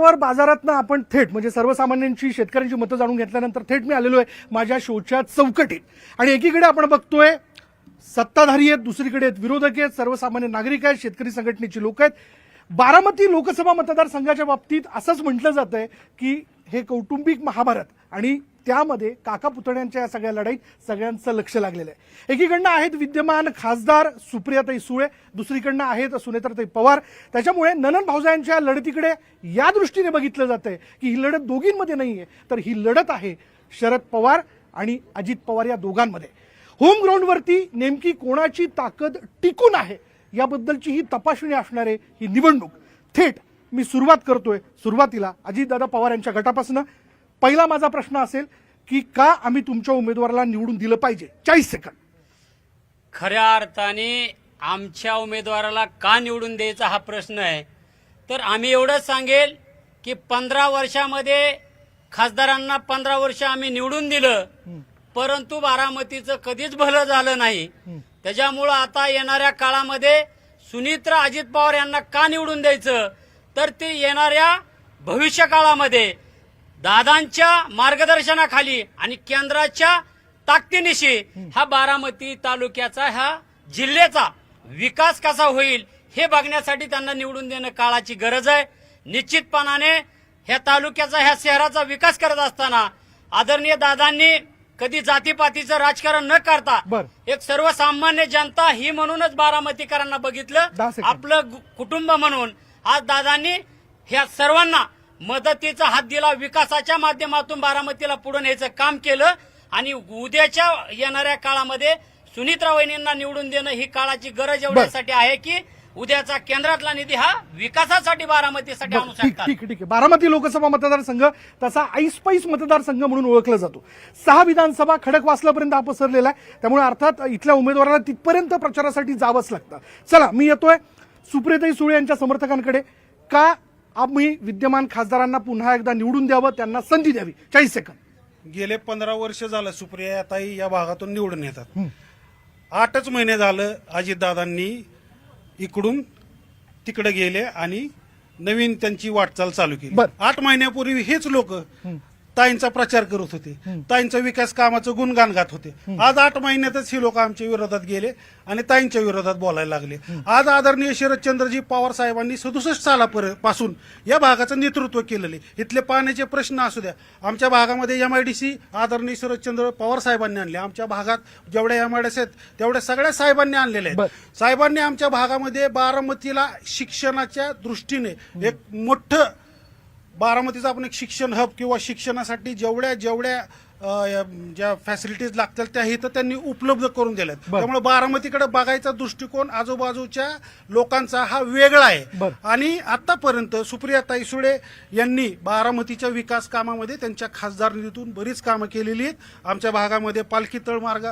वर बाजारातनं आपण थेट म्हणजे सर्वसामान्यांची शेतकऱ्यांची मतं जाणून घेतल्यानंतर थेट मी आलेलो आहे माझ्या शोच्या चौकटीत. आणि एकीकडे आपण बघतोय सत्ताधारी आहेत, दुसरीकडे आहेत विरोधक आहेत, सर्वसामान्य नागरिक आहेत, शेतकरी संघटनेची लोक आहेत. बारामती लोकसभा मतदारसंघाच्या बाबतीत असंच म्हटलं जातंय की हे कौटुंबिक महाभारत आणि त्यामध्ये काका पुतण्यांच्या या सगळ्या लढाईत सगळ्यांचं लक्ष लागलेलं आहे. एकीकडनं आहेत विद्यमान खासदार सुप्रियाताई सुळे, दुसरीकडनं आहेत सुनेत्राताई पवार. त्याच्यामुळे ननंद भावजायांच्या लढतीकडे या दृष्टीने बघितलं जातंय की ही लढत दोघींमध्ये नाहीये, तर ही लढत आहे शरद पवार आणि अजित पवार या दोघांमध्ये. होम ग्राउंडवरती नेमकी कोणाची ताकद टिकून आहे याबद्दलची ही तपासणी असणार आहे ही निवडणूक. थेट मी सुरुवात करतोय सुरुवातीला अजितदादा पवार यांच्या गटापासून. पहिला माझा प्रश्न असेल की का आम्ही तुमच्या उमेदवाराला निवडून दिलं पाहिजे? 40 सेकंद. खऱ्या अर्थाने आमच्या उमेदवाराला का निवडून द्यायचा हा प्रश्न आहे. तर आम्ही एवढंच सांगेल की 15 वर्षामध्ये खासदारांना 15 वर्ष आम्ही निवडून दिलं, परंतु बारामतीचं कधीच भलं झालं नाही. त्याच्यामुळं आता येणाऱ्या काळामध्ये सुनित्रा अजित पवार यांना का निवडून द्यायचं, तर ते येणाऱ्या भविष्य काळामध्ये दादांच्या मार्गदर्शनाखाली आणि केंद्राच्या ताकदीनिशी हा बारामती तालुक्याचा ह्या जिल्ह्याचा विकास कसा होईल हे बघण्यासाठी त्यांना निवडून देणं काळाची गरज आहे. निश्चितपणाने ह्या तालुक्याचा ह्या शहराचा विकास करत असताना आदरणीय दादांनी कधी जातीपातीचं राजकारण न करता एक सर्वसामान्य जनता ही म्हणूनच बारामतीकरांना बघितलं, आपलं कुटुंब म्हणून. आज दादांनी ह्या सर्वांना मदतीचा हात दिला, विकासाच्या माध्यमातून बारामतीला पुढे न्यायचं काम केलं. आणि उद्याच्या येणाऱ्या काळामध्ये सुनित्रा वहिनींना निवडून देणं ही काळाची गरज एवढ्यासाठी आहे की उद्याचा केंद्रातला निधी हा विकासासाठी बारामतीसाठी आणू शकतात. ठीक आहे. बारामती लोकसभा मतदारसंघ तसा ऐसपैस मतदारसंघ म्हणून ओळखला जातो. 6 विधानसभा खडकवासलापर्यंत हा पसरलेला आहे, त्यामुळे अर्थात इथल्या उमेदवाराला तिथपर्यंत प्रचारासाठी जावंच लागतं. चला मी येतोय सुप्रियाताई सुळे यांच्या समर्थकांकडे. का आम्ही विद्यमान खासदारांना पुन्हा एकदा निवडून द्यावं, त्यांना संधी द्यावी? 40 सेकंद. गेले 15 वर्ष झालं सुप्रियाताई या भागातून निवडून येतात. 8च महिने झालं अजितदादांनी इकडून तिकडे गेले आणि नवीन त्यांची वाटचाल चालू केली. 8 महिन्यापूर्वी हेच लोक ताईंचा प्रचार करत होते, ताईंचा विकास कामाचं गुणगान गात होते. आज 8 महिन्यातच ही लोक आमच्या विरोधात गेले आणि ताईंच्या विरोधात बोलायला लागले. आज आदरणीय शरदचंद्रजी पवार साहेबांनी 67 सालापासून या भागाचं नेतृत्व केलेले. इथले पाण्याचे प्रश्न असू द्या, आमच्या भागामध्ये MIDC आदरणीय शरदचंद्र पवार साहेबांनी आणले. आमच्या भागात जेवढ्या MIDC आहेत तेवढ्या सगळ्या साहेबांनी आणलेले आहेत. साहेबांनी आमच्या भागामध्ये बारामतीला शिक्षणाच्या दृष्टीने एक मोठं बारामतीचा आपण एक शिक्षण हब किंवा शिक्षणासाठी जेवढ्या ज्या फॅसिलिटीज लागतील त्या इथं त्यांनी उपलब्ध करून दिल्यात. त्यामुळे बारामतीकडे बघायचा दृष्टिकोन आजूबाजूच्या लोकांचा हा वेगळा आहे. आणि आतापर्यंत सुप्रियाताई सुळे यांनी बारामतीच्या विकास कामामध्ये त्यांच्या खासदार निधीतून बरीच कामं केलेली आहेत. आमच्या भागामध्ये पालखी तळमार्ग,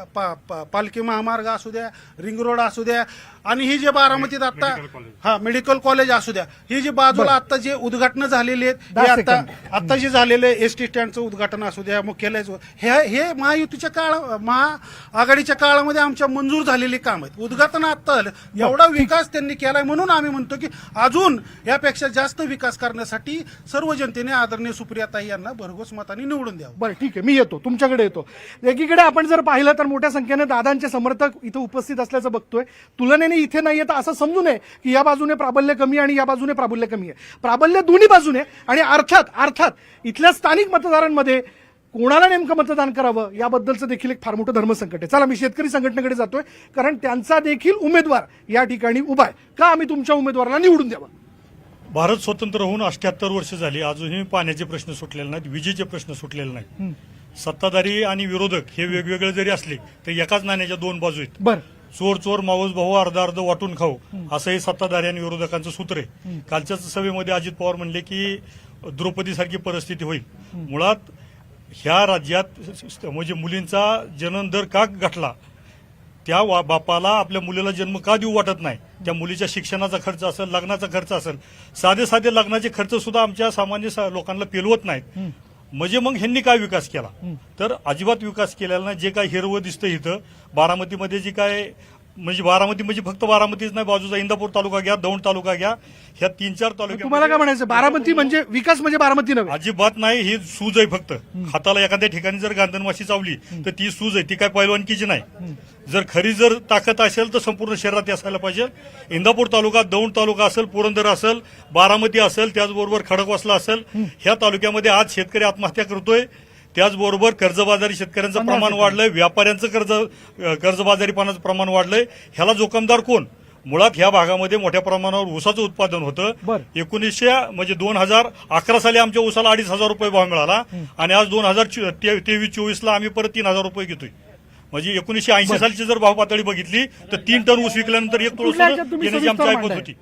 पालखी महामार्ग असू द्या, रिंग रोड असू द्या, आणि ही जे बारामतीत आता मेडिकल कॉलेज असू द्या, ही जी बाजूला आता जे उद्घाटन झालेली आहेत, आता जे झालेले एसटी स्टँडचं उद्घाटन असू द्या, मुख्यालय, हे महायुतीच्या महाआघाडीच्या काळामध्ये आमच्या मंजूर झालेली काम आहेत. उद्घाटन आता झालं. एवढा विकास त्यांनी केलाय म्हणून आम्ही म्हणतो की अजून यापेक्षा जास्त विकास करण्यासाठी सर्व जनतेने आदरणीय सुप्रियाताई यांना भरघोस मताने निवडून द्यावं. बरं ठीक आहे, मी येतो तुमच्याकडे येतो. एकीकडे आपण जर पाहिलं तर मोठ्या संख्येने दादांचे समर्थक इथं उपस्थित असल्याचं बघतोय. तुलनेने इथे नाहीये तर असं समजू नये की या बाजूने प्राबल्य कमी आणि या बाजूने प्राबल्य कमी आहे. प्राबल्य दोन्ही बाजूने. आणि अर्थात इथल्या स्थानिक मतदारांमध्ये कोणाला नेमकं मतदान करावं याबद्दलचं देखील एक फार मोठं धर्मसंकट आहे. चला मी शेतकरी संघटनेकडे जातोय, कारण त्यांचा देखील उमेदवार या ठिकाणी उभा आहे. का आम्ही तुमच्या उमेदवाराला निवडून द्यावं? भारत स्वतंत्र होऊन 78 वर्ष झाली, अजूनही पाण्याचे प्रश्न सुटलेले नाहीत, विजेचे प्रश्न सुटलेले नाहीत. सत्ताधारी आणि विरोधक हे वेगवेगळे जरी असले तरी एकाच नाण्याच्या 2 बाजू आहेत. चोर मावस भाऊ अर्ध वाटून खाऊ, असं हे सत्ताधारी आणि विरोधकांचं सूत्र आहे. कालच्याच सभेमध्ये अजित पवार म्हणले की द्रौपदीसारखी परिस्थिती होईल. मुळात ह्या राज्यात म्हणजे मुलींचा जन्म दर का घटला, त्या बापाला आपल्या मुलीला जन्म का देऊ वाटत नाही. त्या मुलीच्या शिक्षणाचा खर्च असेल, लग्नाचा खर्च असेल, साधे लग्नाचे खर्च सुद्धा आमच्या सामान्य लोकांना पेलवत नाहीत. म्हणजे मग ह्यांनी काय विकास केला? तर अजिबात विकास केलेला नाही. जे काय हिरवं दिसतं इथं बारामतीमध्ये, जी काय म्हणजे बारामती म्हणजे फक्त बारामतीच नाही, बाजूचा इंदापूर तालुका घ्या, दौंड तालुका घ्या, ह्या 3-4 तालुक्या तुम्हाला काय म्हणायचं, बारामती म्हणजे विकास म्हणजे बारामती नव्हे? अजिबात नाही. ही सूज आहे फक्त. हाताला एखाद्या ठिकाणी जर गांधणमाशी चावली तर ती सूज आहे, ती काय पैलवानकीची नाही. जर ताकद असेल तर संपूर्ण शहरात असायला पाहिजे. इंदापूर तालुका, दौंड तालुका असेल, पुरंदर असेल, बारामती असेल, त्याचबरोबर खडकवासला असेल, ह्या तालुक्यामध्ये आज शेतकरी आत्महत्या करतोय. त्याचबरोबर कर्जबाजारी शेतकऱ्यांचं प्रमाण वाढलंय, व्यापाऱ्यांचं कर्जबाजारीपणाचं प्रमाण वाढलंय. ह्याला जोखमदार कोण? मुळात ह्या भागामध्ये मोठ्या प्रमाणावर ऊसाचं उत्पादन होतं. 2011 साली आमच्या ऊसाला 2,500 रुपये भाव मिळाला आणि आज 2023-24 आम्ही परत 3,000 रुपये घेतोय. म्हणजे 1980 सालची जर भाव पातळी बघितली तर 3 टन ऊस विकल्यानंतर 1 तोळ घेण्याची आमची ऐपत होती.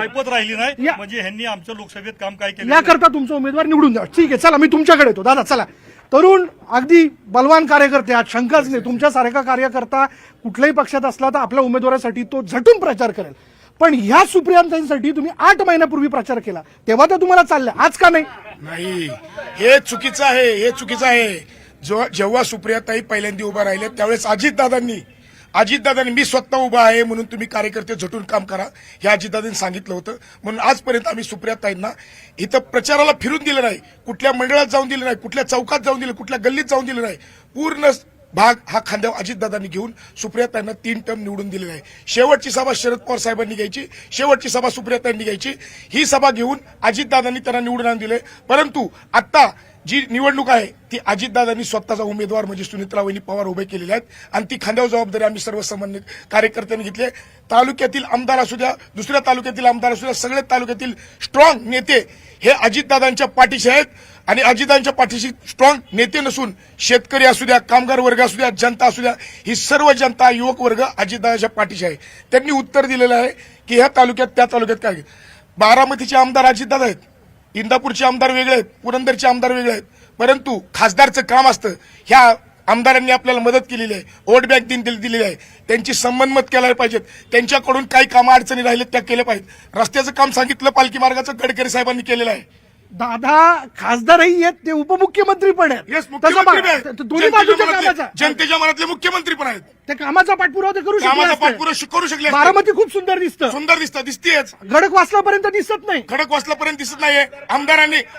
ऐपत राहिली नाही. म्हणजे ह्यांनी आमच्या लोकसभेत काम काय केलं याकरता तुमचा उमेदवार निवडून द्या. ठीक आहे, चला मी तुमच्याकडे येतो. दादा चला, तरुण अगदी बलवान कार्यकर्ते, आज शंकाच नाही, तुमच्यासारखा कार्यकर्ता कुठल्याही पक्षात असला तर आपल्या उमेदवारासाठी तो झटून प्रचार करेल. पण ह्या सुप्रियांतांसाठी तुम्ही 8 महिन्यापूर्वी प्रचार केला, तेव्हा तर तुम्हाला चाललं, आज का नाही? नाही, हे चुकीचं आहे, हे चुकीचं आहे. जेव्हा सुप्रियाताई पहिल्यांदा उभा राहिले त्यावेळेस अजितदादांनी मी स्वतः उभा आहे म्हणून तुम्ही कार्यकर्ते झटून काम करा हे अजितदादांनी सांगितलं होतं. म्हणून आजपर्यंत आम्ही सुप्रियाताईंना इथं प्रचाराला फिरून दिलं नाही, कुठल्या मंडळात जाऊन दिलं नाही, कुठल्या चौकात जाऊन दिलं, कुठल्या गल्लीत जाऊन दिलं नाही. पूर्ण भाग हा खांद्यावर अजितदादांनी घेऊन सुप्रियाताईंना 3 टर्म निवडून दिलेला आहे. शेवटची सभा शरद पवार साहेबांनी घ्यायची, शेवटची सभा सुप्रियाताईंनी घ्यायची. ही सभा घेऊन अजितदादांनी त्यांना निवडून आणून दिले. परंतु आता जी निवडणूक आहे ती अजितदादांनी स्वतःचा उमेदवार म्हणजे सुनीत्रावहिनी पवार उभे केलेले आहेत आणि ती खांद्यावर जबाबदारी आम्ही सर्वसामान्य कार्यकर्त्यांनी घेतली आहे. तालुक्यातील आमदार असू द्या, दुसऱ्या तालुक्यातील आमदार असू द्या, सगळे तालुक्यातील स्ट्रॉंग नेते हे अजितदादांच्या पाठीशी आहेत आणि अजितदादांच्या पाठीशी स्ट्रॉंग नेते नसून शेतकरी असू द्या, कामगार वर्ग असू द्या, जनता असू द्या, ही सर्व जनता, युवक वर्ग अजितदादांच्या पाठीशी आहे. त्यांनी उत्तर दिलेलं आहे की ह्या तालुक्यात त्या तालुक्यात काय. बारामतीचे आमदार अजितदादा आहेत, इंदापूरचे आमदार वेगळे आहेत, पुरंदरचे आमदार वेगळे आहेत. परंतु खासदारचं काम असतं, ह्या आमदारांनी आपल्याला मदत केलेली आहे, वोट बँक दिलेली आहे, त्यांची संबंध मत केला पाहिजेत. त्यांच्याकडून काही कामं अडचणी राहिलेत त्या केल्या पाहिजेत. रस्त्याचं काम सांगितलं पालखी मार्गाचं गडकरी साहेबांनी केलेलं आहे. दादा खासदारही आहेत, ते उपमुख्यमंत्री पण आहेत. येस, मुख्यमंत्री बी आहेत. दोन्ही बाजूच्या कामाचा, जनतेच्या मनातले मुख्यमंत्री पण आहेत. त्या कामाचा पाठपुरावा ते करू कामाचा शकले. पाठपुरावा करू शकले. बारामती खूप सुंदर दिसतं, सुंदर दिसतेच. गडक वाचल्यापर्यंत दिसत नाही, खडक वाचल्यापर्यंत दिसत नाहीये.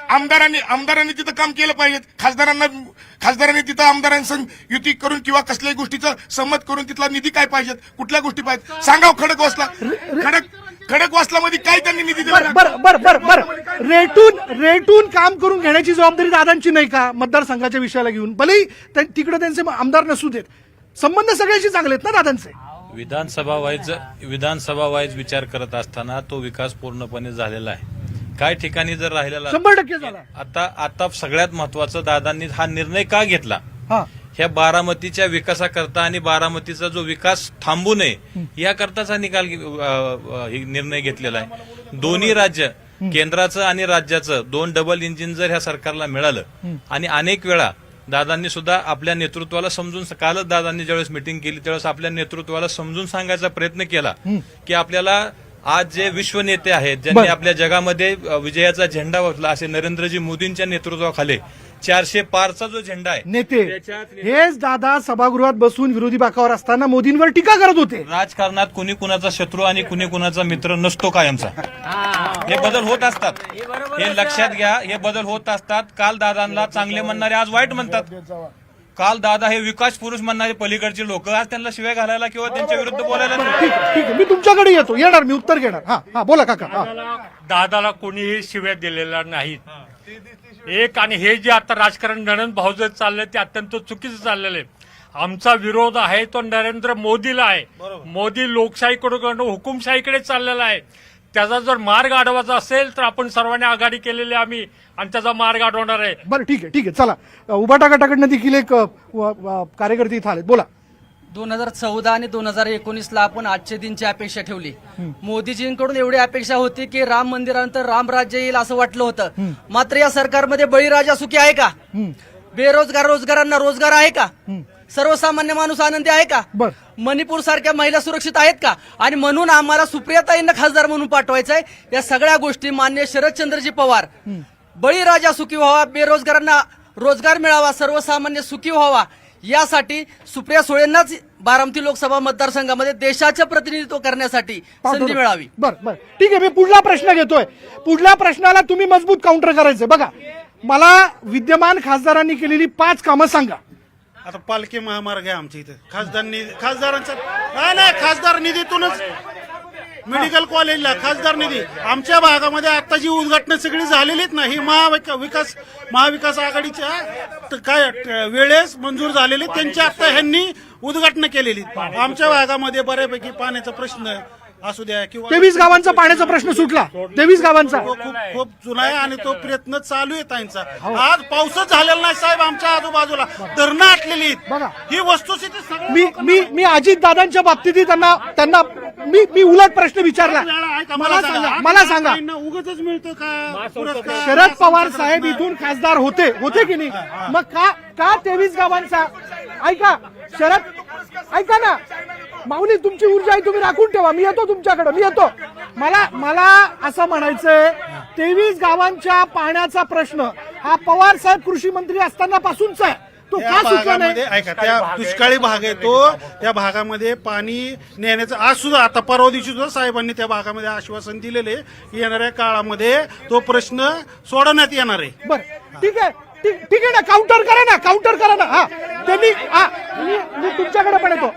आमदारांनी तिथं काम केलं पाहिजे. खासदारांनी तिथं आमदारांसंग युती करून किंवा कसल्याही गोष्टीचं संमत करून तिथला निधी काय पाहिजेत, कुठल्या गोष्टी पाहिजेत सांगाव. खडक वाचल्यामध्ये काय त्यांनी निधी दिला? बर रेटून काम करून घेण्याची जबाबदारी दादांची नाही का मतदारसंघाच्या विषयाला घेऊन? भलेही तिकडे त्यांचे आमदार नसू देत, संबंध सगळ्याशी चांगले आहेत ना दादांचे. विधानसभा वाईज विचार करत असताना तो विकास पूर्णपणे झालेला आहे. काही ठिकाणी जर राहिलेला 100% झाला. आता सगळ्यात महत्वाचं दादांनी हा निर्णय का घेतला, ह्या बारामतीच्या विकासाकरता आणि बारामतीचा जो विकास थांबू नये याकरताचा निर्णय घेतलेला आहे. दोन्ही राज्य, केंद्राचं आणि राज्याचं 2 डबल इंजिन जर ह्या सरकारला मिळालं आणि अनेक वेळा दादांनी सुद्धा आपल्या नेतृत्वाला समजून, कालच दादांनी ज्यावेळेस मिटिंग केली त्यावेळेस आपल्या नेतृत्वाला समजून सांगायचा प्रयत्न केला की आपल्याला आज जे विश्व नेते आहेत ज्यांनी आपल्या जगामध्ये विजयाचा झेंडा वाचला असे नरेंद्रजी मोदींच्या नेतृत्वाखाली 400 पारचा जो झेंडा आहे नेते हेच दादा सभागृहात बसून विरोधी बाकावर असताना मोदींवर टीका करत होते. राजकारणात कुणी कुणाचा शत्रू आणि कुणी कुणाचा मित्र नसतो कायमचा. हे बदल होत असतात, हे लक्षात घ्या. हे बदल होत असतात. काल दादांना चांगले म्हणणारे आज वाईट म्हणतात. काल दादा हे विकास पुरुष म्हणणारे पलीकडचे लोक आज त्यांना शिव्या घालायला किंवा त्यांच्या विरुद्ध बोलायला. ठीक आहे, मी तुमच्याकडे येणार, मी उत्तर घेणार. हा बोला काका. दादाला कोणीही शिव्या दिलेल्या नाहीत. एक आणि हे जे आता राजकारण नणंद भाऊजत चाललंय ते अत्यंत चुकीचं चाललेलं आहे. आमचा विरोध आहे तो नरेंद्र मोदीला आहे. मोदी लोकशाहीकडून हुकुमशाहीकडे चाललेला आहे. त्याचा जर मार्ग अडवायचा असेल तर आपण सर्वांनी आघाडी केलेली आम्ही आणि त्याचा मार्ग अडवणार आहे. बरं ठीक आहे चला. उबाटा गटाकडनं देखील एक कार्यकर्ते इथं आलेत, बोला. 2014 आणि 2019ला आपण आजचे दिनची अपेक्षा ठेवली. मोदीजींकडून एवढी अपेक्षा होती की राम मंदिरानंतर राम राज्य येईल असं वाटलं होतं. मात्र या सरकारमध्ये बळीराजा सुखी आहे का? रोजगारांना रोजगार आहे का? सर्वसामान्य माणूस आनंदी आहे का? मणिपूर सारख्या महिला सुरक्षित आहेत का? आणि म्हणून आम्हाला सुप्रियाताईंना खासदार म्हणून पाठवायचं आहे. या सगळ्या गोष्टी मान्य शरदचंद्रजी पवार, बळीराजा सुखी व्हावा, बेरोजगारांना रोजगार मिळावा, सर्वसामान्य सुखी व्हावा यासाठी सुप्रिया सुळेंनाच बारामती लोकसभा मतदारसंघामध्ये देशाचं प्रतिनिधित्व करण्यासाठी संधी मिळावी. बर ठीक आहे. मी पुढला प्रश्न घेतोय. पुढल्या प्रश्नाला तुम्ही मजबूत काउंटर करायचंय. बघा, मला विद्यमान खासदारांनी केलेली 5 कामं सांगा. आता पालखी महामार्ग आहे आमच्या इथं. खासदारांचा नाही, खासदार निधीतूनच मेडिकल कॉलेजला खासदार निधी. आमच्या भागामध्ये आता जी उद्घाटन सगळी झालेलीत ना, ही महाविकास आघाडीच्या काय वेळेस मंजूर झालेली, त्यांची आता ह्यांनी उद्घाटन केलेली. आमच्या भागामध्ये बऱ्यापैकी पाण्याचा प्रश्न असू द्या किंवा 23 गावांचा पाण्याचा प्रश्न सुटला. 23 गावांचा खूप जुना आहे आणि तो प्रयत्न चालू आहे त्यांचा. आज पाऊसच झालेला नाही साहेब. आमच्या आजूबाजूला धरणं आटलेली आहेत. बघा, ही वस्तुस्थिती सगळी. मी अजित दादांच्या बाबतीत त्यांना मी उलट प्रश्न विचारला. मला सांगा उगाचच मिळतं का पुरस्कार? शरद पवार साहेब इथून खासदार होते की नाही? मग का 23 गावांचा? ऐका ना माऊली, तुमची ऊर्जा आहे, तुम्ही राखून ठेवा. मी येतो तुमच्याकडे, मी येतो. मला असं म्हणायचंय, 23 गावांच्या पाण्याचा प्रश्न हा पवार साहेब कृषी मंत्री असताना पासूनचा आहे. तो त्या का सुटला नाही? भागामध्ये ऐका, त्या दुष्काळी भाग आहे तो. त्या भागामध्ये पाणी नेण्याचं आज सुद्धा, आता परवा दिवशी सुद्धा साहेबांनी त्या भागामध्ये आश्वासन दिलेले की येणाऱ्या काळामध्ये तो प्रश्न सोडवण्यात येणार आहे. बरं ठीक आहे ना. काउंटर करा ना. हा त्यांनी मी तुमच्याकडे पण येतो.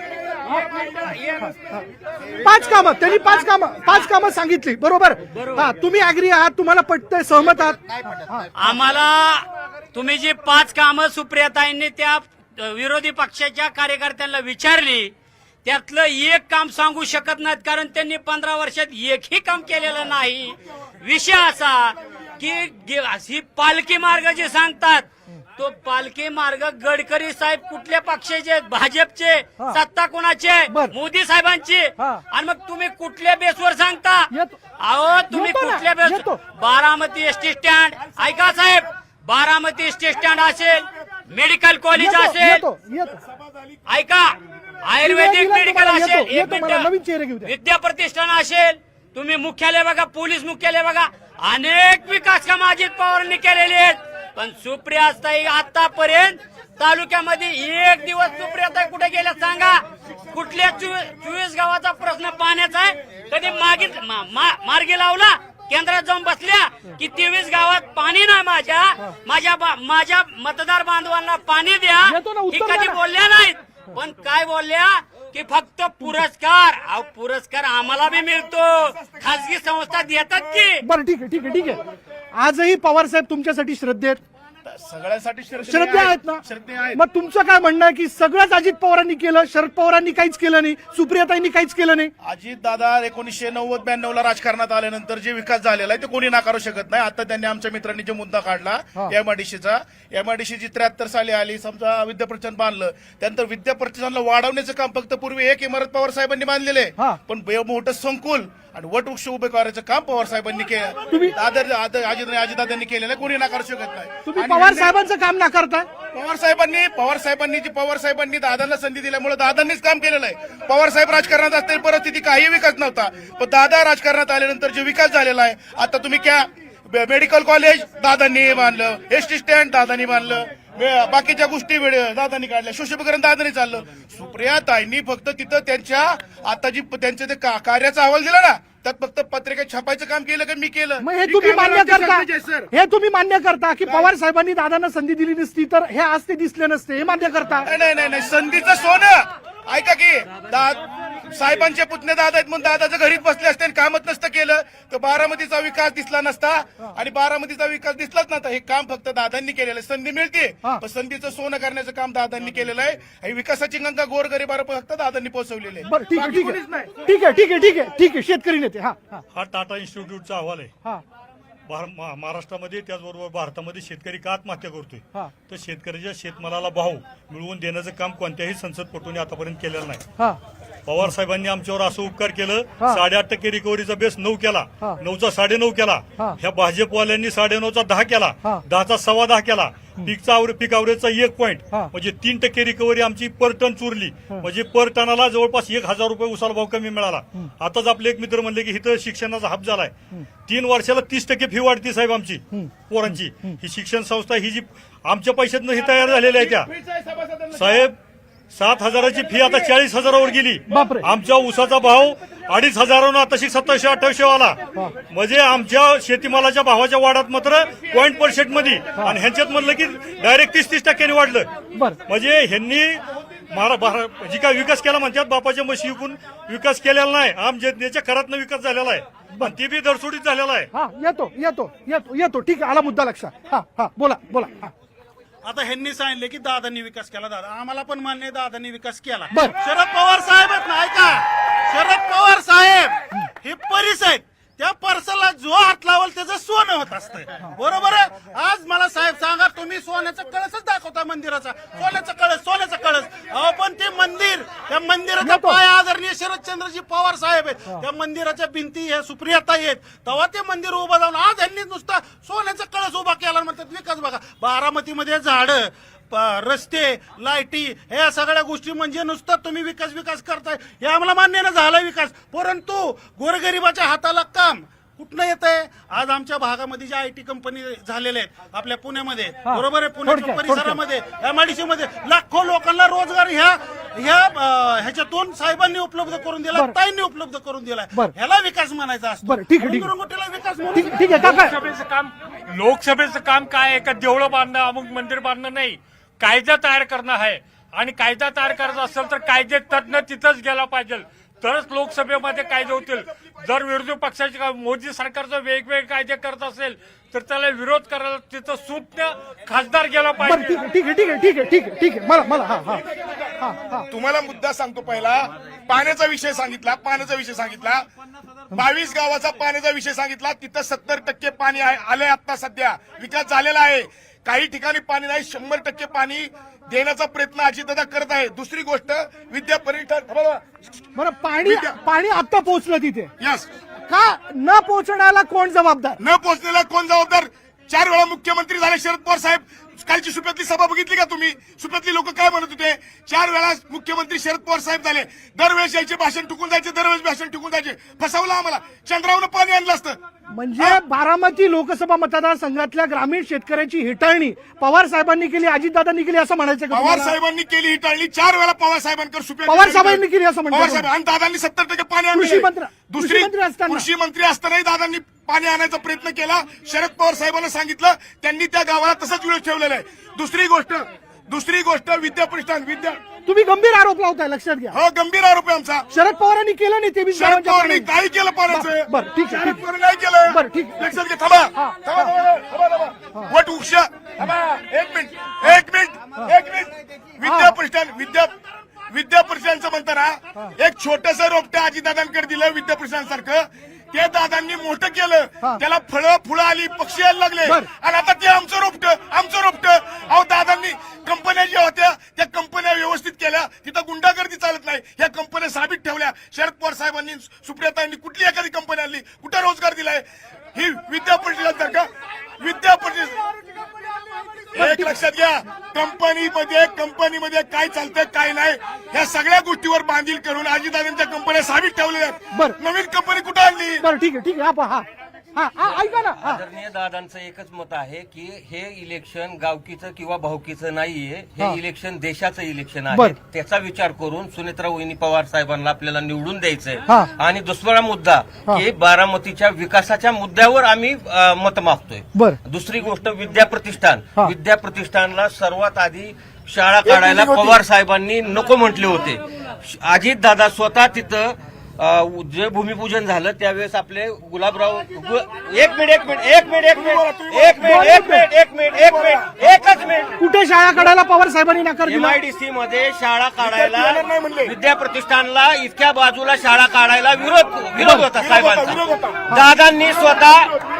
5 कामं सांगितली, बरोबर? हा, तुम्ही अग्री आहात, तुम्हाला पटतंय, सहमत आहात? आम्हाला तुम्ही जी 5 कामं सुप्रियाताईंनी त्या विरोधी पक्षाच्या कार्यकर्त्यांना विचारली, त्यातलं एक काम सांगू शकत नाहीत, कारण त्यांनी 15 वर्षात एकही काम केलेलं नाही. विषय असा की ही पालखी मार्ग जे सांगतात, तो पालखी मार्ग गडकरी साहेब कुठल्या पक्षाचे? भाजपचे. सत्ता कोणाचे? मोदी साहेबांची. आणि मग तुम्ही कुठल्या बेसवर सांगता? अहो, तुम्ही कुठल्या बेस? बारामती एसटी स्टँड, ऐका साहेब, बारामती एसटी स्टँड असेल, मेडिकल कॉलेज असेल, ऐका, आयुर्वेदिक मेडिकल असेल, विद्या प्रतिष्ठान असेल, तुम्ही मुख्यालय बघा, पोलीस मुख्यालय बघा, अनेक विकास कामं अजित पवारांनी केलेले आहेत. पण सुप्रियाताई आतापर्यंत तालुक्यामध्ये एक दिवस सुप्रियाताई कुठे गेल्या सांगा? कुठल्या 24 गावाचा प्रश्न पाण्याचा आहे? कधी मार्गी लावला? केंद्रात जाऊन बसल्या की 23 गावात पाणी नाही, माझ्या मतदार बांधवांना पाणी द्या, ही कधी बोलल्या नाहीत. पण काय बोलल्या की फक्त पुरस्कार आम्हाला बी मिळतो, खासगी संस्था देतात की. बरं ठीक आहे. आजही पवार साहेब तुमच्यासाठी श्रद्धेत? सगळ्यांसाठी श्रद्धे आहेत ना? मग तुमचं काय म्हणणं आहे की सगळंच अजित पवारांनी केलं, शरद पवारांनी काहीच केलं नाही, सुप्रियाताईंनी काहीच केलं नाही? अजित दादा 1990-92 ला राजकारणात आल्यानंतर जे विकास झालेला आहे ते कोणी नाकारू शकत नाही. आता त्यांनी आमच्या मित्रांनी जो मुद्दा काढला एमआयडीसीचा, एमआयडीसी 73 साली आली, समजा विद्याप्रतिष्ठान बांधलं, त्यानंतर विद्याप्रतिष्ठानला वाढवण्याचं काम फक्त पूर्वी एक इमारत पवार साहेबांनी बांधलेले, पण मोठं संकुल आणि वटवृक्ष उभे करायचं काम पवार साहेबांनी केलं. अजितदादांनी केलेलं कोणी नाकारू शकत नाही. तुम्ही पवार साहेबांचं काम नाकारता? पवार साहेबांनी दादांना संधी दिल्यामुळे दादांनीच काम केलेलं आहे. पवार साहेब राजकारणात असताना परिस्थिती काही विकास नव्हता, पण दादा राजकारणात आल्यानंतर जो विकास झालेला आहे, आता तुम्ही मेडिकल कॉलेज दादांनी बांधलं, एसटी स्टँड दादांनी बांधलं, बाकीच्या गोष्टी दादांनी काढल्या, शोषीकरण दादांनी चाललं. सुप्रियाताईंनी फक्त तिथं त्यांच्या आता जी त्यांचे ते कार्याचा अहवाल दिला ना, त्यात फक्त पत्रिका छापायचं काम केलं की मी केलं. मग हे तुम्ही मान्य करता की पवार साहेबांनी दादांना संधी दिली नसती तर हे आज ते दिसले नसते, हे मान्य करता? नाही, संधीचं सोनं. ऐका की साहेबांचे पुतणे दादा आहेत म्हणून दादाचं घरीच बसले असते, कामच नसतं केलं तर बारामतीचा विकास दिसला नसता. आणि बारामतीचा विकास दिसलाच नव्हता. हे काम फक्त दादांनी केलेलं आहे. संधी मिळते पण संधीचं सोनं करण्याचं काम दादांनी केलेलं आहे. आणि विकासाची गंगा गोरगरिबांपर्यंत फक्त दादांनी पोहोचवलेली आहे. ठीक आहे. शेतकरी नेते. हा टाटा इन्स्टिट्यूटचा अहवाल आहे. महाराष्ट्रामध्ये त्याचबरोबर भारतामध्ये शेतकरी का आत्महत्या करतोय, तर शेतकऱ्याच्या शेतमालाला भाव मिळवून देण्याचं काम कोणत्याही संसदपटूने आतापर्यंत केलेलं नाही. पवार साहेबांनी आमच्यावर असं उपकार केलं, 8.5% रिकव्हरीचा बेस 9 केला, 9चा 9.5 केला. ह्या भाजपवाल्यांनी 9.5चा 10 केला, 10चा 10.25 केला. पीक अवरेजचा 1 पॉईंट म्हणजे 3% रिकव्हरी आमची पर टन चुरली. म्हणजे पर टनाला जवळपास 1,000 रुपये उसाला भाव कमी मिळाला. आताच आपले एक मित्र म्हणले की इथं शिक्षणाचा हब झालाय. 3 वर्षाला 30% फी वाढती साहेब आमची पोरांची. ही शिक्षण संस्था ही जी आमच्या पैशातनं ही तयार झालेली आहे त्या साहेब 7,000ची फी आता 40,000वर गेली. बापरे. आमच्या ऊसाचा भाव 2,500 आता 2700-2800 आला. म्हणजे आमच्या शेतीमालाच्या भावाच्या वाढात मात्र 0.% मध्ये आणि ह्यांच्यात म्हणलं की डायरेक्ट 30% वाढलं. बर. म्हणजे ह्यांनी जी काय विकास केला म्हणतात बापाच्या म्हशी विकून विकास केलेला नाही. आम जनतेच्या खरातनं विकास झालेला आहे आणि ते बी दरसोडीत झालेला आहे. हा येतो ठीक आहे, आला मुद्दा लक्षात. हा बोला हा. आता ह्यांनी सांगितले की दादांनी विकास केला. दादा आम्हाला पण मान्य आहे, दादांनी विकास केला. बर. शरद पवार साहेब आहेत ना, ऐका, शरद पवार साहेब हे परीस आहेत. त्या पर्साला जो हात लावल त्याचं सोनं होत असतं. बरोबर आहे. आज मला साहेब सांगा, तुम्ही सोन्याचा कळसच दाखवता मंदिराचा, सोन्याचा कळस. अहो पण ते मंदिर, त्या मंदिराचा येतो. पाय आदरणीय शरदचंद्रजी पवार साहेब आहेत. त्या मंदिराच्या भिंती ह्या सुप्रियाताई आहेत. तेव्हा ते मंदिर उभं जाऊन आज यांनी नुसता सोन्याचा कळस उभा केला म्हणतात. विकास बघा, बारामतीमध्ये झाडं, रस्ते, लाईटी, ह्या सगळ्या गोष्टी म्हणजे नुसतं तुम्ही विकास करताय. हे आम्हाला मान्य ना झाला विकास, परंतु गोरगरिबाच्या हाताला काम कुठनं येत आहे. आज आमच्या भागामध्ये ज्या IT कंपनी झालेल्या आहेत आपल्या पुण्यामध्ये, बरोबर आहे, पुण्याच्या परिसरामध्ये MIDC मध्ये लाखो लोकांना रोजगार ह्याच्यातून साहेबांनी उपलब्ध करून दिला, ताईंनी उपलब्ध करून दिला. ह्याला विकास म्हणायचा असतो. बरं, ठीक आहे. गोरगरिबाला विकास म्हणून ठीक आहे काका. लोकसभेचं काम काय आहे का देवळं बांधणं, अमुक मंदिर बांधणं नाही, कायदा तयार करणं आहे. आणि कायदा तयार करायचा असेल तर कायदे तज्ञ तिथंच गेला पाहिजे, तरच लोकसभेमध्ये कायदे होतील. जर विरोधी पक्षाचे मोदी सरकारचं वेगवेगळे कायदे करत असेल तर त्याला विरोध करायला तिथं सुज्ञ खासदार गेला पाहिजे. ठीक आहे. मला हा. तुम्हाला मुद्दा सांगतो. पहिला पाण्याचा विषय सांगितला, 22 गावाचा पाण्याचा विषय सांगितला. तिथं 70% पाणी आले आता सध्या, विकास झालेला आहे. काही ठिकाणी पाणी नाही, 100% पाणी देण्याचा प्रयत्न अजितदादा करत आहे. दुसरी गोष्ट विद्यापीठ, बरं, पाणी आता पोहोचलं तिथे, यस, का न पोहोचण्याला कोण जबाबदार? न पोहोचलेला कोण जबाबदार? 4 वेळा मुख्यमंत्री झाले शरद पवार साहेब. कालची सुप्यातली सभा बघितली का तुम्ही? सुप्यातली लोक काय म्हणत होते? 4 वेळा मुख्यमंत्री शरद पवार साहेब झाले, दरवेळेस यायचे भाषण टुकून जायचे, फसवलं आम्हाला. चंद्रावरून पाणी आणलं असतं. म्हणजे बारामती लोकसभा मतदारसंघातल्या ग्रामीण शेतकऱ्याची हिटाळणी पवार साहेबांनी केली, अजितदादांनी केली असं म्हणायचं का पवार तुम्हाला? साहेबांनी केली ही टाळली. 4 वेळा पवार साहेबांकर पवार साहेबांनी केली असं म्हणतात. पवार साहेब आणि दादांनी 70% पाणी आणलं. कृषी मंत्री असताना. कृषी मंत्री असतानाही दादांनी पाणी आणायचा प्रयत्न केला. शरद पवार साहेबांना सांगितलं, त्यांनी त्या गावाला तसंच विरोध ठेवलेला आहे. दुसरी गोष्ट विद्याप्रतिष्ठान तुम्ही गंभीर आरोप लावताय, लक्षात घ्या. हो, गंभीर आरोप आहे आमचा. शरद पवारांनी केलं नाही ते बी. शरद पवारांनी काही केलं पाण्याचं. बरं, ठीक आहे. शरद पवारांनी नाही केलं. बरं, ठीक. लक्षात घ्या. थांबा. वट वृक्ष. एक मिनिट. विद्याप्रतिष्ठानचं म्हणताना एक छोटस रोपटं आजीदादांकडे दिलं विद्याप्रतिष्ठानसारखं. ते दादांनी मोठं केलं, त्याला फुलं आली, पक्षी यायला लागले. आणि आता ते आमचं रोपटं. अहो, दादांनी कंपन्या ज्या होत्या त्या कंपन्या व्यवस्थित केल्या, तिथं गुंडागर्दी चालत नाही. ह्या कंपन्या साबित ठेवल्या. शरद पवार साहेबांनी, सुप्रियाताईंनी कुठली एखादी कंपनी आणली, कुठं रोजगार दिलाय? ही विद्याप्रतिष्ठान. एक लक्षात घ्या, कंपनीमध्ये काय चालतंय काय नाही, ह्या सगळ्या गोष्टीवर बांधील करून अजितदादांच्या कंपन्या साबित ठेवलेल्या आहेत. नवीन कंपनी कुठं आणली? बरं, ठीक आहे. ऐका ना. आदरणीय दादांचं एकच मत आहे की हे इलेक्शन गावकीचं किंवा भावकीचं नाहीये, हे इलेक्शन देशाचं इलेक्शन आहे. त्याचा विचार करून सुनेत्रा वहिनी पवार साहेबांना आपल्याला निवडून द्यायचंय. आणि दुसरा मुद्दा की बारामतीच्या विकासाच्या मुद्द्यावर आम्ही मत मागतोय. दुसरी गोष्ट विद्याप्रतिष्ठानला सर्वात आधी शाळा काढायला पवार साहेबांनी नको म्हटले होते. अजितदादा स्वतः तिथं जे भूमिपूजन झालं त्यावेळेस आपले गुलाबराव एक मिनिट कुठे शाळा काढायला पवार साहेबांनी नकार दिला? MIDC मध्ये शाळा काढायला विद्याप्रतिष्ठानला इतक्या बाजूला शाळा काढायला विरोध होता साहेबांचा.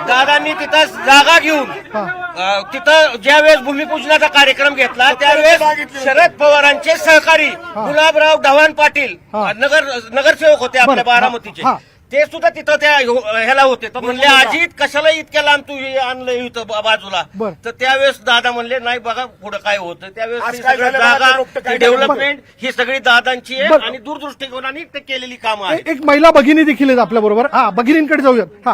दादांनी तिथं जागा घेऊन तिथं ज्यावेळेस भूमिपूजनाचा कार्यक्रम घेतला त्यावेळेस शरद पवारांचे सहकारी गुलाबराव ढवाण पाटील नगरसेवक होते आपल्या बारामतीचे, ते सुद्धा तिथं त्या ह्याला होते. तर म्हणले अजित कशाला इतक्या लांब तू आणलं इथं बाजूला? तर त्यावेळेस दादा म्हणले नाही बघा पुढे काय होतं. त्यावेळेस जागा डेव्हलपमेंट ही सगळी दादांची आहे आणि दूरदृष्टिकोनाने ते केलेली कामं आहेत. एक महिला भगिनी देखील आहेत आपल्या बरोबर. भगिनींकडे जाऊयात.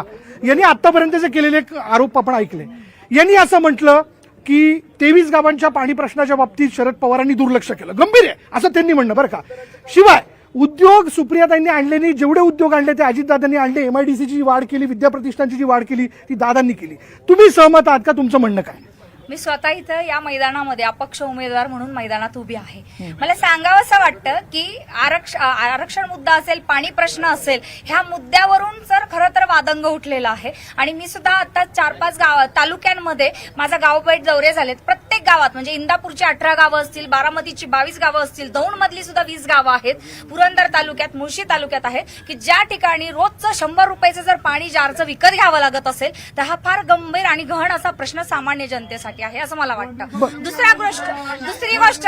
यांनी आतापर्यंतचे केलेले आरोप आपण ऐकले. यांनी असं म्हटलं की 23 गावांच्या पाणी प्रश्नाच्या बाबतीत शरद पवारांनी दुर्लक्ष केलं. गंभीर आहे असं त्यांनी म्हणणं बरं का. शिवाय उद्योग सुप्रियाताईंनी आणले नाही, जेवढे उद्योग आणले ते अजितदादांनी आणले. MIDCची जी वाढ केली, विद्याप्रतिष्ठानची जी वाढ केली ती दादांनी केली. तुम्ही सहमत आहात का? तुमचं म्हणणं काय? मी स्वतः इथं या मैदानामध्ये अपक्ष उमेदवार म्हणून मैदानात उभी आहे. मला सांगावंसं वाटतं की आरक्षण मुद्दा असेल, पाणी प्रश्न असेल, ह्या मुद्द्यावरून जर खरं तर वादंग उठलेला आहे. आणि मी सुद्धा आता 4-5 तालुक्यांमध्ये माझा गावभेट दौरे झालेत. प्रत्येक गावात म्हणजे इंदापूरची 18 गावं असतील, बारामतीची 22 गावं असतील, दौंडमधली सुद्धा 20 गावं आहेत, पुरंदर तालुक्यात, मुळशी तालुक्यात आहेत की ज्या ठिकाणी रोजचं 100 रुपयाचं जर पाणी जारचं विकत घ्यावं लागत असेल तर हा फार गंभीर आणि गहन असा प्रश्न सामान्य जनतेसाठी आहे असं मला वाटतं. दुसरी गोष्ट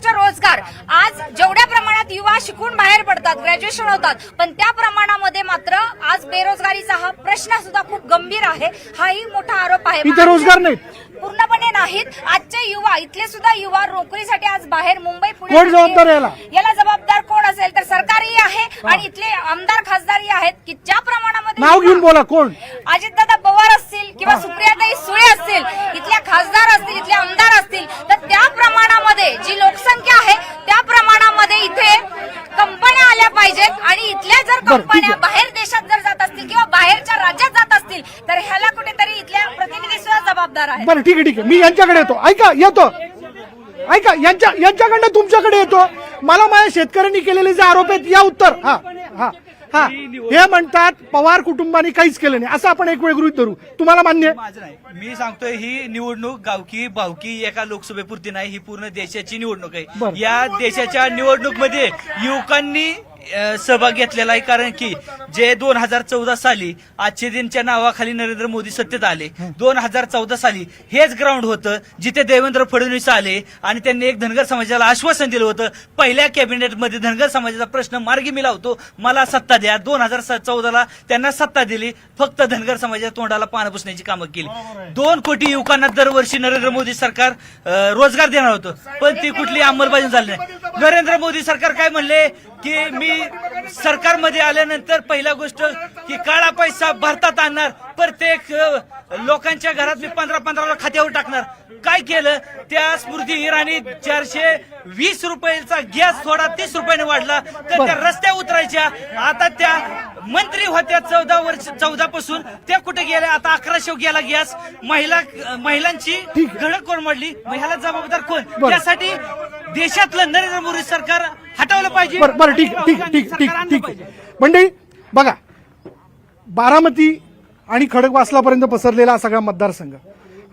रोजगार. आज जेवढ्या प्रमाणात युवा शिकून बाहेर पडतात, ग्रॅज्युएशन होतात, पण त्या प्रमाणामध्ये मात्र आज बेरोजगारीचा हा प्रश्न सुद्धा खूप गंभीर आहे. हाही मोठा आरोप आहे. इथे रोजगार नाहीत, पूर्णपणे नाहीत. आजचे युवा, इथले सुद्धा युवा नोकरीसाठी आज बाहेर मुंबई कोण जबाबदार याला जबाबदार कोण असेल तर सरकारही आहे आणि इथले आमदार खासदारही आहेत की ज्या प्रमाणामध्ये नाव घेऊन बोला. कोण? अजितदादा पवार असतील किंवा सुप्रियाताई सुळे असतील, इथल्या खासदार असतील, इथले आमदार असतील, तर त्या प्रमाणामध्ये जी लोकसंख्या आहे त्या प्रमाणामध्ये इथे कंपन्या आल्या पाहिजेत. आणि इथल्या जर कंपन्या बाहेर देशात जर जात असतील किंवा बाहेरच्या राज्यात जात असतील तर ह्याला कुठेतरी इथल्या प्रतिनिधी सुद्धा जबाबदार आहेत. बरं ठीक आहे. मी यांच्याकडे येतो. ऐका यांच्याकडनं तुमच्याकडे येतो. मला माझ्या शेतकऱ्यांनी केलेले जे आरोप आहेत या उत्तर. हे म्हणतात पवार कुटुंबाने काहीच केलं नाही असं आपण एक वेळ गृहीत धरू. तुम्हाला मान्य आहे? माझं नाही. मी सांगतोय ही निवडणूक गावकी भावकी एका लोकसभेपुरती नाही, ही पूर्ण देशाची निवडणूक आहे. या देशाच्या निवडणूकमध्ये युवकांनी सहभाग घेतलेला आहे. कारण की जे 2014 साली आजचे दिनच्या नावाखाली नरेंद्र मोदी सत्तेत आले, 2014 साली हेच ग्राउंड होतं जिथे देवेंद्र फडणवीस आले आणि त्यांनी एक धनगर समाजाला आश्वासन दिलं होतं. पहिल्या कॅबिनेटमध्ये धनगर समाजाचा प्रश्न मार्गी मी लावतो, मला सत्ता द्या. 2014ला त्यांना सत्ता दिली, फक्त धनगर समाजाच्या तोंडाला पानं पुसण्याची कामं केली. 2 कोटी युवकांना दरवर्षी नरेंद्र मोदी सरकार रोजगार देणार होतं, पण ती कुठली अंमलबजावणी झाली नाही. नरेंद्र मोदी सरकार काय म्हणले की मी सरकारमध्ये आल्यानंतर पहिला गोष्ट की काळा पैसा भारतात आणणार, प्रत्येक लोकांच्या घरात मी 15-15 खात्यावर टाकणार. काय केलं? त्या स्मृती इराणी 420 रुपयाचा गॅस थोडा 30 रुपयाने वाढला तर त्या रस्त्या उतरायच्या. आता त्या मंत्री होत्या 14 पासून, त्या कुठे गेल्या? आता 1100 गेला गॅस. महिलांची घडं कोण मोडली? ह्याला जबाबदार कोण? त्यासाठी देशातलं नरेंद्र मोदी सरकार हटवलं पाहिजे. बरं ठीक. मंडळी बघा, बारामती आणि खडकवासलापर्यंत पसरलेला हा सगळा मतदारसंघ.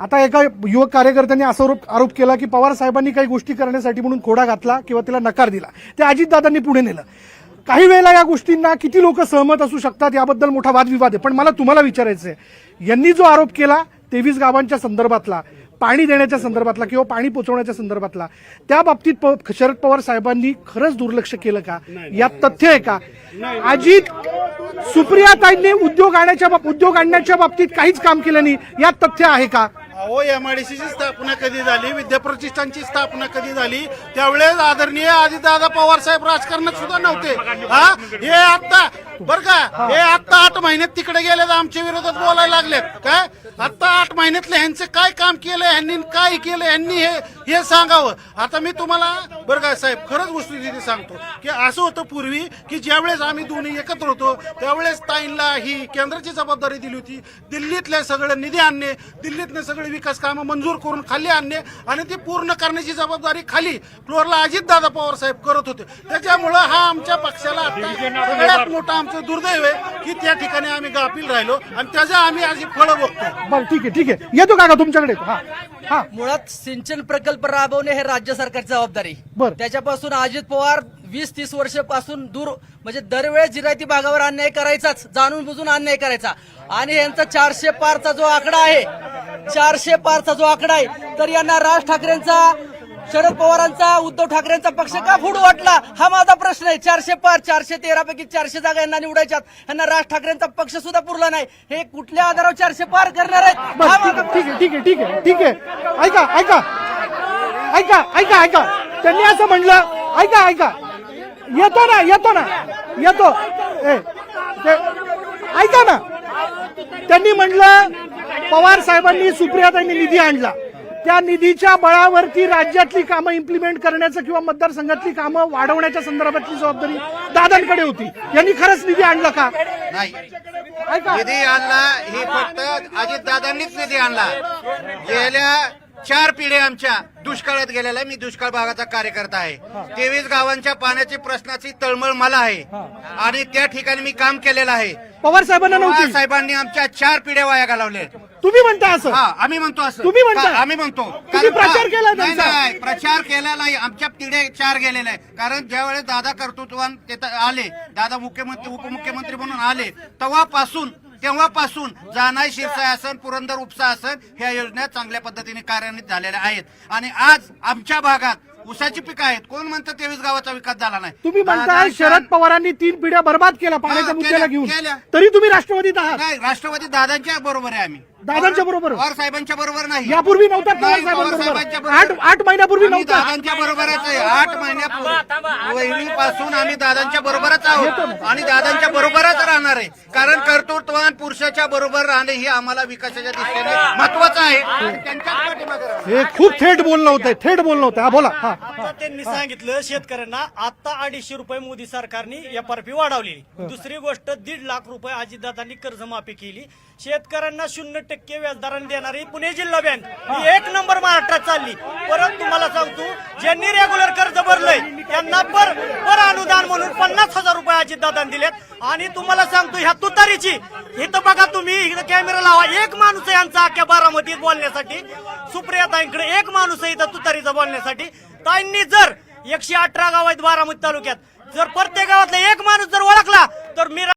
आता एका युवक कार्यकर्त्यांनी असा आरोप केला की पवार साहेबांनी काही गोष्टी करण्यासाठी म्हणून खोडा घातला किंवा तिला नकार दिला, ते अजितदादांनी पुढे नेलं. काही वेळेला या गोष्टींना किती लोक सहमत असू शकतात याबद्दल मोठा वादविवाद आहे. पण मला तुम्हाला विचारायचं आहे, यांनी जो आरोप केला 23 गावांच्या संदर्भातला, पाणी देण्याच्या संदर्भातला किंवा पाणी पोहोचवण्याच्या संदर्भातला, त्या बाबतीत शरद पवार साहेबांनी खरंच दुर्लक्ष केलं का? यात तथ्य आहे का? अजित सुप्रियाताईंनी उद्योग आणण्याच्या बाबतीत काहीच काम केलं नाही, यात तथ्य आहे का? अहो, MIDCची स्थापना कधी झाली, विद्याप्रतिष्ठानची स्थापना कधी झाली, त्यावेळेस आदरणीय अजितदादा पवार साहेब राजकारणात सुद्धा नव्हते. हे आता बर का, हे आता 8 महिन्यात तिकडे गेले तर आमच्या विरोधात बोलायला लागलेत काय? आता 8 महिन्यातले ह्यांचं काय काम केलं, ह्यांनी काय केलं, ह्यांनी हे सांगावं. आता मी तुम्हाला बरं का साहेब खरंच वस्तुस्थिती सांगतो की असं होतं पूर्वी की ज्यावेळेस आम्ही दोन्ही एकत्र होतो त्यावेळेस ताईंना ही केंद्राची जबाबदारी दिली होती. दिल्लीतले सगळे निधी आणणे, दिल्लीतले सगळे विकास कामं मंजूर करून खाली आणणे आणि ती पूर्ण करण्याची जबाबदारी खाली फ्लोअरला अजितदादा पवार साहेब करत होते. त्याच्यामुळं हा आमच्या पक्षाला आता सगळ्यात मोठा आमचं दुर्दैव आहे की त्या ठिकाणी आम्ही गाफील राहिलो आणि त्याच्या आम्ही आज फळं बघतो. बरं ठीक आहे. येतो का तुमच्याकडे? मुळात सिंचन प्रकल्प राबवणे हे राज्य सरकारची जबाबदारी. बरं. त्याच्यापासून अजित पवार 20-30 वर्षापासून दूर, म्हणजे दरवेळेस जिरायती भागावर अन्याय करायचाच, जाणून बुजून अन्याय करायचा. आणि यांचा 400 पारचा जो आकडा आहे, तर यांना राज ठाकरेंचा, शरद पवारांचा, उद्धव ठाकरेंचा पक्ष का फोडू वाटला, हा माझा प्रश्न आहे. 400 पार, 413 पैकी 400 जागा यांना निवडायच्यात, यांना राज ठाकरेंचा पक्ष सुद्धा पुरला नाही. हे कुठल्या आधारावर 400 पार करणार आहेत? हा माझा प्रश्न. ठीक आहे. ऐका. त्यांनी असं म्हणलं. ऐका. येतो. ऐका ना, त्यांनी म्हणलं पवार साहेबांनी सुप्रियाताईंनी निधी आणला, त्या निधीच्या बळावरती राज्यातली कामं इम्प्लिमेंट करण्याचं किंवा मतदारसंघातली कामं वाढवण्याच्या संदर्भातली जबाबदारी दादांकडे होती. यांनी खरंच निधी आणला का? नाही, ऐका, निधी आणला ही फक्त अजितदादांनीच निधी आणला. गेल्या 4 पिढ्या आमच्या दुष्काळात गेलेल्या, मी दुष्काळ भागाचा कार्यकर्ता आहे. 23 गावांच्या पाण्याची प्रश्नाची तळमळ मला आहे आणि त्या ठिकाणी मी काम केलेलं आहे. पवार साहेबांना पवार नव्हती. साहेबांनी आमच्या 4 पिढ्या वाया घालवल्या. तुम्ही म्हणता असं? हा, आम्ही म्हणतो असं. तुम्ही म्हणता? आम्ही म्हणतो. तुम्ही प्रचार केला नाही, त्यांचा? नाही, प्रचार केलेला नाही. आमच्या पिढ्या 4 गेलेल्या आहे. कारण ज्या वेळेस दादा कर्तृत्वान तिथं आले, दादा मुख्यमंत्री उपमुख्यमंत्री म्हणून आले, तेव्हापासून जानाई शिरसाई आसन, पुरंदर उपसा आसन ह्या योजना चांगल्या पद्धतीने कार्यान्वित झालेल्या आहेत. आणि आज आमच्या भागात ऊसाची पिकं आहेत. कोण म्हणतं 23 गावाचा विकास झाला नाही? तुम्ही म्हणताय दादांच्या- शरद पवारांनी 3 पिढ्या बर्बाद केला पाण्याच्या हा, मुद्द्याला केल्या, घेऊन, केल्या. तरी तुम्ही राष्ट्रवादीत आहात. नाही, राष्ट्रवादी दादांच्या बरोबर आहे आम्ही. दादांच्या बरोबर? पवार साहेबांच्या बरोबर नाही. यापूर्वी नव्हतात पवार नाही, पवार साहेबांबरोबर? साहेबांच्या बरोबर. 8 महिन्यापूर्वी आम्ही नव्हता. दादांच्या बरोबरच आहे. 8 महिन्यापूर्वी वहिनीपासून आम्ही दादांच्या बरोबरच आहोत आणि दादांच्या बरोबरच राहणार आहे. कारण कर्तृत्वान पुरुषाच्या बरोबर राहणे हे आम्हाला विकासाच्या दृष्टीने महत्वाचं आहे. आणि त्यांच्याच पाठीमागे राहणार. हे खूप थेट बोलणं होतंय, थेट बोलणं होतं. हा, बोला. हा. आता त्यांनी सांगितलं शेतकऱ्यांना आता 250 रुपये मोदी सरकारने एफआरपी वाढवली. दुसरी गोष्ट 1.5 लाख रुपये अजितदादांनी कर्जमाफी केली. शेतकऱ्यांना 0% व्याजदराने देणारी पुणे जिल्हा बँक ही 1 नंबर महाराष्ट्रात चालली. परत तुम्हाला सांगतो, ज्यांनी रेग्युलर कर्ज भरलंय त्यांना पर अनुदान म्हणून 50,000 रुपये अजितदादांनी दिलेत. आणि तुम्हाला सांगतो ह्या तुतारीची इथं बघा तुम्ही, इथं कॅमेरा लावा, एक माणूस आहे यांचा अख्ख्या बारामतीत बोलण्यासाठी. सुप्रियाताईंकडे एक माणूस आहे इथं तुतारीचा बोलण्यासाठी. ताईंनी जर 118 गाव आहेत बारामती तालुक्यात, जर प्रत्येक गावातला एक माणूस जर ओळखला तर मी